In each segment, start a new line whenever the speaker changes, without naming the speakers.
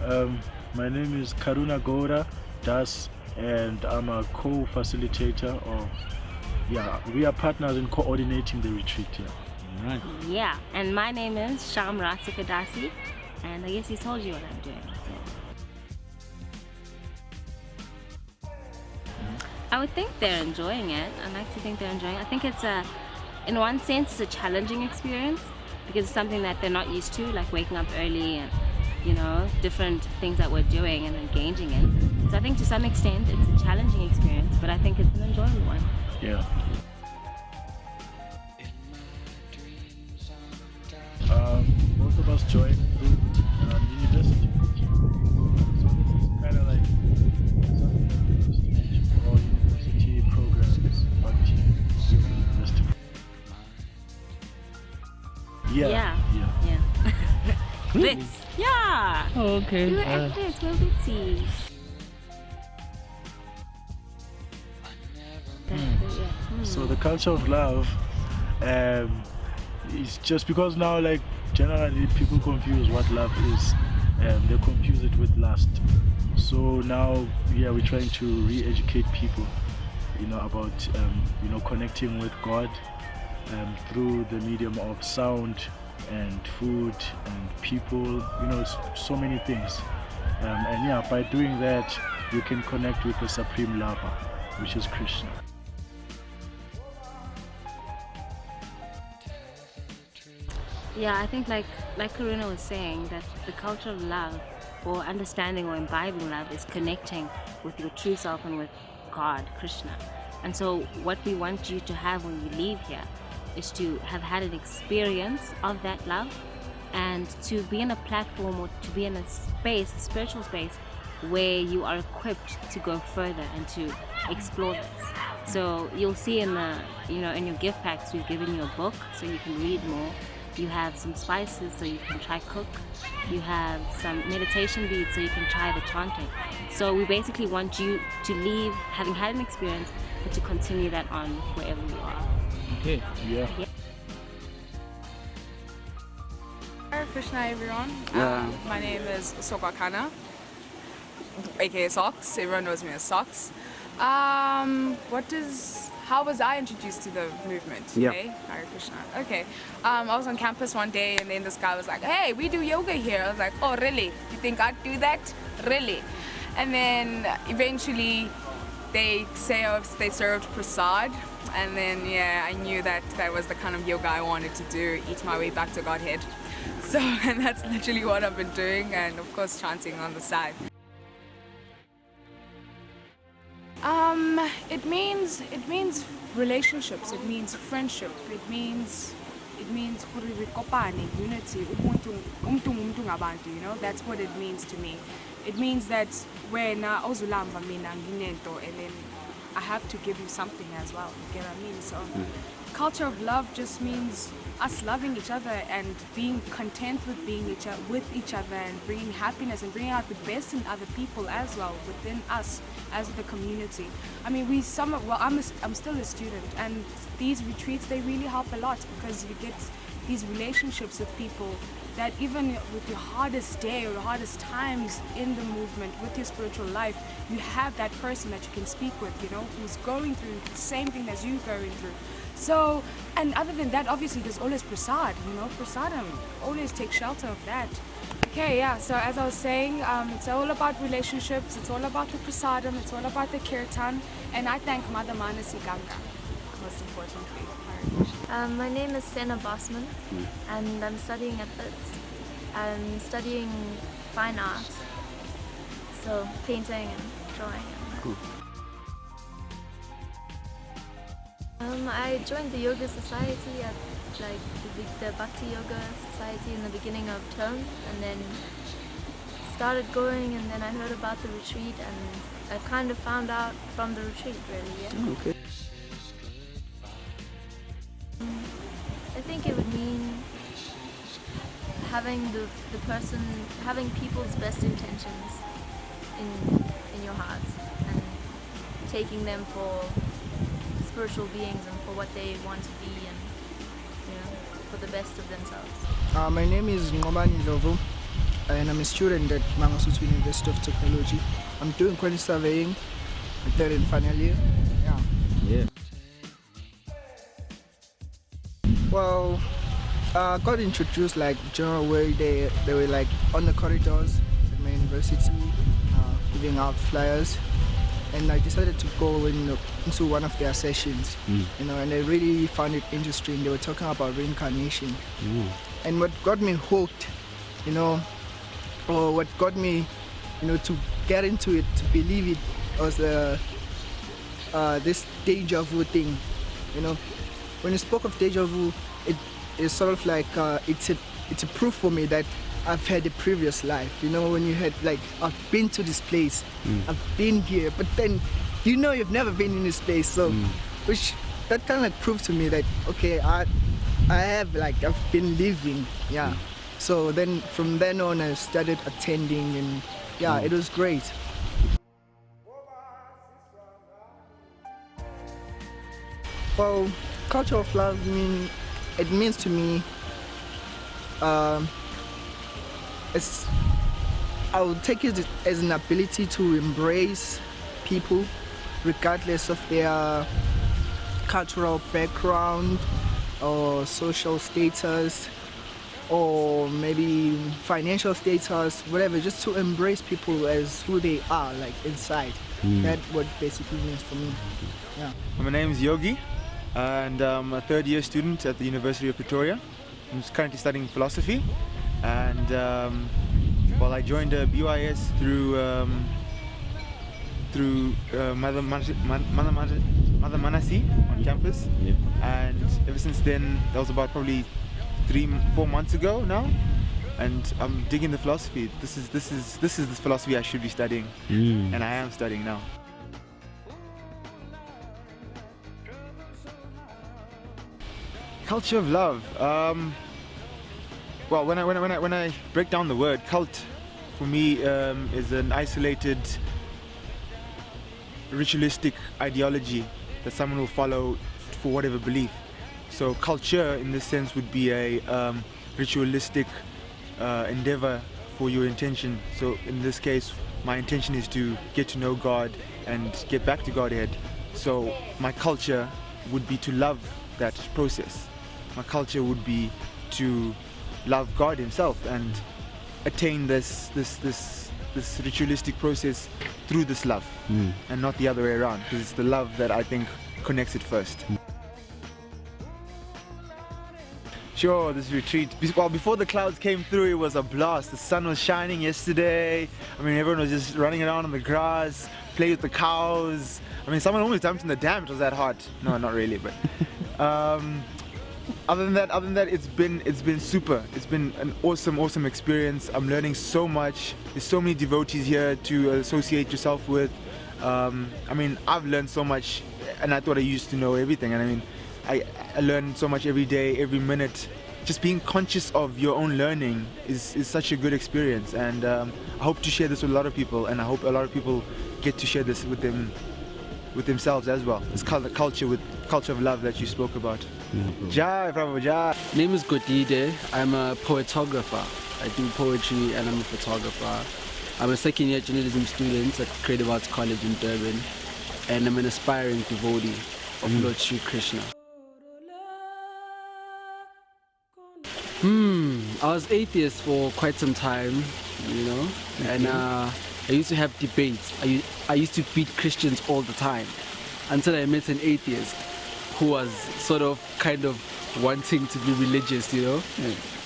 My name is Karuna Gora Das, and I'm a co-facilitator of. Yeah, we are partners in coordinating the retreat. Yeah.
Right.
Yeah, and my name is Sham Rasikadasi, and I guess he told you what I'm doing. So. I would think they're enjoying it. I like to think they're enjoying it. I think it's in one sense, it's a challenging experience because it's something that they're not used to, like waking up early and, different things that we're doing and engaging in. So I think to some extent it's a challenging experience, but I think it's an enjoyable one.
Yeah. Both of us joined through university. So this is kind of like something or university programs, but university. Yeah.
Bits. Yeah.
Oh, okay.
We were at Bits. We're Bitsies.
So the culture of love is just because now, like, generally people confuse what love is. They confuse it with lust. So now, yeah, we're trying to re-educate people, about connecting with God through the medium of sound and food and people. So many things. And yeah, by doing that, you can connect with the supreme lover, which is Krishna.
Yeah, I think like Karuna was saying, that the culture of love or understanding or imbibing love is connecting with your true self and with God, Krishna. And so what we want you to have when you leave here is to have had an experience of that love and to be in a platform or to be in a space, a spiritual space, where you are equipped to go further and to explore this. So you'll see in the, in your gift packs, we've given you a book so you can read more. You have some spices so you can try cook. You have some meditation beads so you can try the chanting. So we basically want you to leave having had an experience, but to continue that on wherever you are.
Okay.
Yeah.
Hare Krishna, everyone. My name is Sokakana, aka Socks. Everyone knows me as Socks. How was I introduced to the movement?
Yeah.
Okay? Hare Krishna. Okay. I was on campus one day and then this guy was like, "Hey, we do yoga here." I was like, "Oh, really? You think I'd do that? Really?" And then eventually they served prasad, and then I knew that was the kind of yoga I wanted to do, eat my way back to Godhead. So, and that's literally what I've been doing, and of course chanting on the side. It means relationships, it means friendship, it means unity, that's what it means to me. It means that when ozulamba mina nginento, and then I have to give you something as well. You get what I mean? So culture of love just means us loving each other and being content with being with each other and bringing happiness and bringing out the best in other people as well within us as the community. I mean, I'm still a student, and these retreats, they really help a lot because you get these relationships with people that even with your hardest day or your hardest times in the movement with your spiritual life, you have that person that you can speak with, who's going through the same thing as you going through. So, and other than that, obviously there's always prasad, prasadam, always take shelter of that. Okay, yeah, so as I was saying, it's all about relationships, it's all about the prasadam, it's all about the kirtan, and I thank Mother Manasi Ganga, most importantly.
My name is Sena Bosman, and I'm studying at FITS. I'm studying fine arts, so painting and drawing.
Cool.
I joined the Yoga Society at the Bhakti Yoga Society in the beginning of term, and then started going, and then I heard about the retreat, and I kind of found out from the retreat, really. Yeah.
Okay.
I think it would mean having having people's best intentions in your heart and taking them for spiritual beings and for what they want to be and for the best of themselves.
My name is Ngobani Lovu.
and I'm a student at Mangosuthu University of Technology. I'm doing quantity surveying, third and final year.
Yeah.
Well, got introduced like general way they were like on the corridors at my university, giving out flyers, and I decided to go into one of their sessions, and I really found it interesting. They were talking about reincarnation, and what got me hooked, or what got me, to get into it, to believe it, was this deja vu thing. When you spoke of deja vu, it's sort of like it's a proof for me that I've had a previous life. When you had like, I've been to this place, I've been here, but then you've never been in this place. So which that kind of like proved to me that okay, I have like, I've been living, So then from then on I started attending, and it was great. Well, culture of love, it means to me, I would take it as an ability to embrace people regardless of their cultural background or social status or maybe financial status, whatever, just to embrace people as who they are, like inside. That's what basically means for me.
My name is Yogi, and I'm a third-year student at the University of Pretoria. I'm currently studying philosophy, and I joined BYS through Mother Manasi on campus, and ever since then, that was about probably 3-4 months ago now, and I'm digging the philosophy. This is the philosophy I should be studying, and I am studying now. Culture of love. Well, when I break down the word cult, for me is an isolated, ritualistic ideology that someone will follow for whatever belief. So culture, in this sense, would be a ritualistic endeavor for your intention. So in this case, my intention is to get to know God and get back to Godhead. So my culture would be to love that process. My culture would be to love God Himself and attain this ritualistic process through this love, and not the other way around, because it's the love that I think connects it first. Sure, this retreat, well, before the clouds came through, it was a blast. The sun was shining yesterday. I mean, everyone was just running around on the grass, playing with the cows. I mean, someone almost jumped in the dam. It was that hot. No, not really, but other than that, it's been super. It's been an awesome experience. I'm learning so much. There's so many devotees here to associate yourself with. I mean, I've learned so much, and I thought I used to know everything. And I mean, I learn so much every day, every minute. Just being conscious of your own learning is such a good experience, and I hope to share this with a lot of people, and I hope a lot of people get to share this with themselves as well. This culture of love that you spoke about. Jai, bravo, Jai.
Name is Godide. I'm a poetographer. I do poetry and I'm a photographer. I'm a second-year journalism student at Creative Arts College in Durban, and I'm an aspiring devotee of Lord Sri Krishna. I was atheist for quite some time, and I used to have debates. I used to beat Christians all the time until I met an atheist who was sort of kind of wanting to be religious,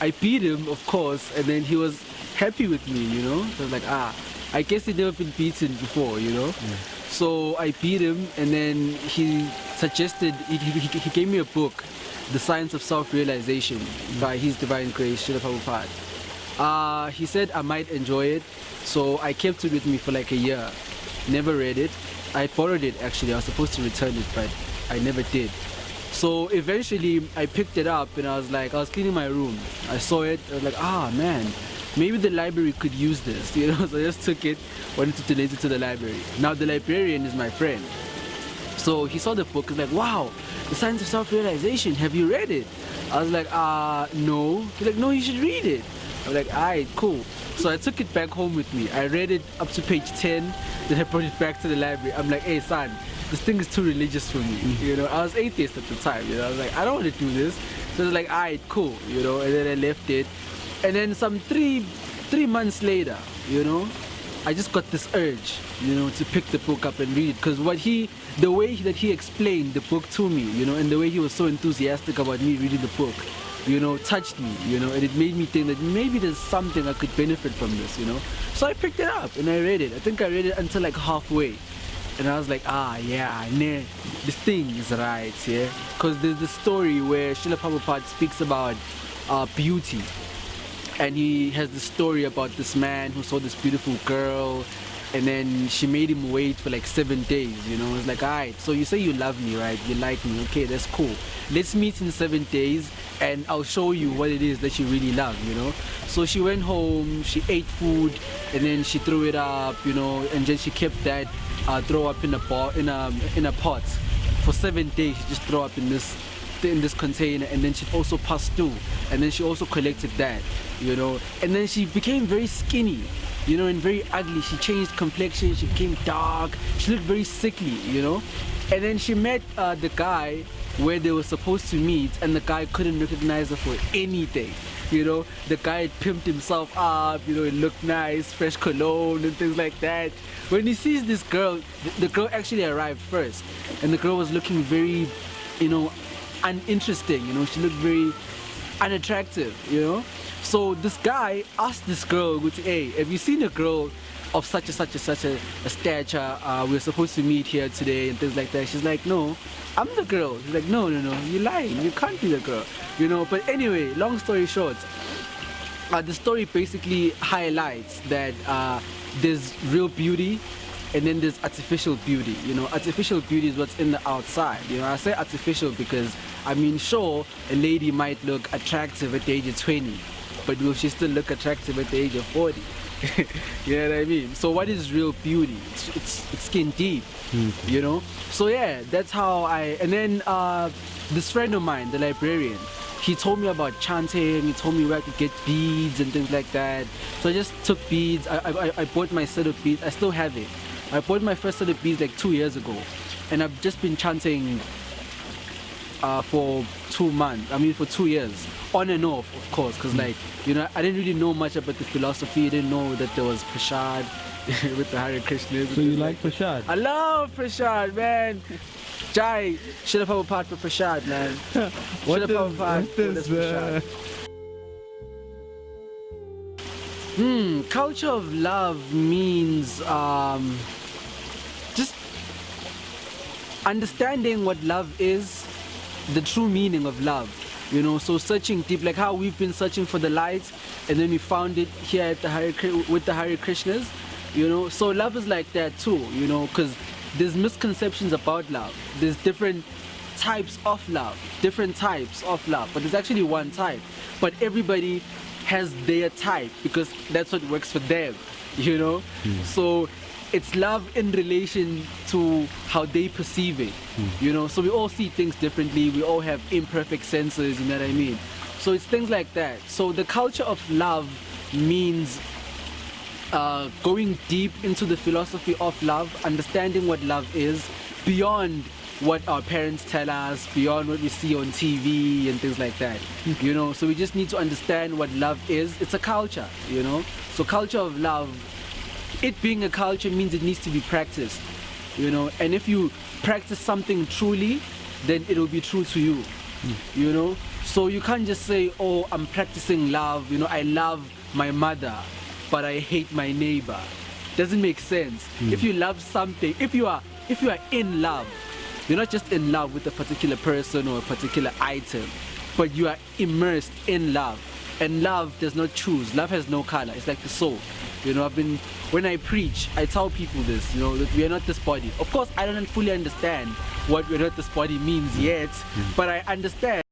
I beat him, of course, and then he was happy with me, So I was like, I guess he'd never been beaten before, So I beat him, and then he suggested, he gave me a book, The Science of Self-Realization by His Divine Grace, Srila Prabhupada. He said I might enjoy it, so I kept it with me for like a year. Never read it. I borrowed it actually. I was supposed to return it, but I never did. So eventually I picked it up, and I was cleaning my room. I saw it, I was like, man, maybe the library could use this, So I just took it, wanted to donate it to the library. Now the librarian is my friend. So he saw the book, he's like, wow, The Science of Self-Realization, have you read it? I was like, no. He's like, no, you should read it. I'm like, alright, cool. So I took it back home with me. I read it up to page 10, then I brought it back to the library. I'm like, hey son, this thing is too religious for me. You know, I was atheist at the time, you know, I was like, I don't want to do this. So I was like, alright, cool, you know, and then I left it. And then some three months later, you know, I just got this urge, you know, to pick the book up and read it. Because the way that he explained the book to me, you know, and the way he was so enthusiastic about me reading the book, you know, touched me, you know, and it made me think that maybe there's something I could benefit from this, you know. So I picked it up and I read it. I think I read it until like halfway. And I was like, yeah, nah, this thing is right, yeah. Because there's the story where Srila Prabhupada speaks about beauty. And he has the story about this man who saw this beautiful girl, and then she made him wait for like 7 days, you know. It's like, alright, so you say you love me, right? You like me, okay, that's cool. Let's meet in 7 days and I'll show you what it is that you really love, you know. So she went home, she ate food, and then she threw it up, you know, and then she kept that throw up in a pot for 7 days. She just throw up in this container, and then she'd also pass through, and then she also collected that, you know. And then she became very skinny, you know, and very ugly. She changed complexion, she became dark, she looked very sickly, you know. And then she met the guy where they were supposed to meet, and the guy couldn't recognize her for anything, you know. The guy had pimped himself up, you know, it looked nice, fresh cologne and things like that. When he sees this girl, the girl actually arrived first, and the girl was looking very, you know, uninteresting, you know. She looked very unattractive, you know. So this guy asked this girl, hey, have you seen a girl of such a stature? We're supposed to meet here today and things like that. She's like, no, I'm the girl. He's like, no, you're lying, you can't be the girl, you know. But anyway, long story short, the story basically highlights that there's real beauty and then there's artificial beauty, you know. Artificial beauty is what's in the outside, you know. I say artificial because, I mean, sure, a lady might look attractive at the age of 20, but will she still look attractive at the age of 40? You know what I mean? So what is real beauty? It's skin deep, you know. So yeah, that's how and then this friend of mine, the librarian, he told me about chanting, he told me where I could get beads and things like that. So I just took beads. I bought my set of beads. I still have it. I bought my first set of beads like 2 years ago, and I've just been chanting for 2 months. I mean, for 2 years, on and off, of course, because like, you know, I didn't really know much about the philosophy. I didn't know that there was prasad with the Hare Krishna.
So you like prasad?
I love prasad, man. Jai, Srila Prabhupada for prasad, man.
What does
culture of love means just understanding what love is, the true meaning of love, you know. So searching deep, like how we've been searching for the light, and then we found it here at the with the Hare Krishnas, you know. So love is like that too, you know, because there's misconceptions about love. There's different types of love, but there's actually one type. But everybody has their type because that's what works for them, you know. So it's love in relation to how they perceive it, you know. So we all see things differently, we all have imperfect senses, you know what I mean. So it's things like that. So the culture of love means going deep into the philosophy of love, understanding what love is beyond what our parents tell us, beyond what we see on TV and things like that, you know. So we just need to understand what love is. It's a culture, you know. So culture of love, it being a culture means it needs to be practiced, you know. And if you practice something truly, then it will be true to you, you know. So you can't just say, oh, I'm practicing love, you know, I love my mother, but I hate my neighbor. Doesn't make sense. If you love something, if you are in love, you're not just in love with a particular person or a particular item, but you are immersed in love. And love does not choose. Love has no color. It's like the soul. You know, when I preach, I tell people this, you know, that we are not this body. Of course, I don't fully understand what we're not this body means yet, but I understand.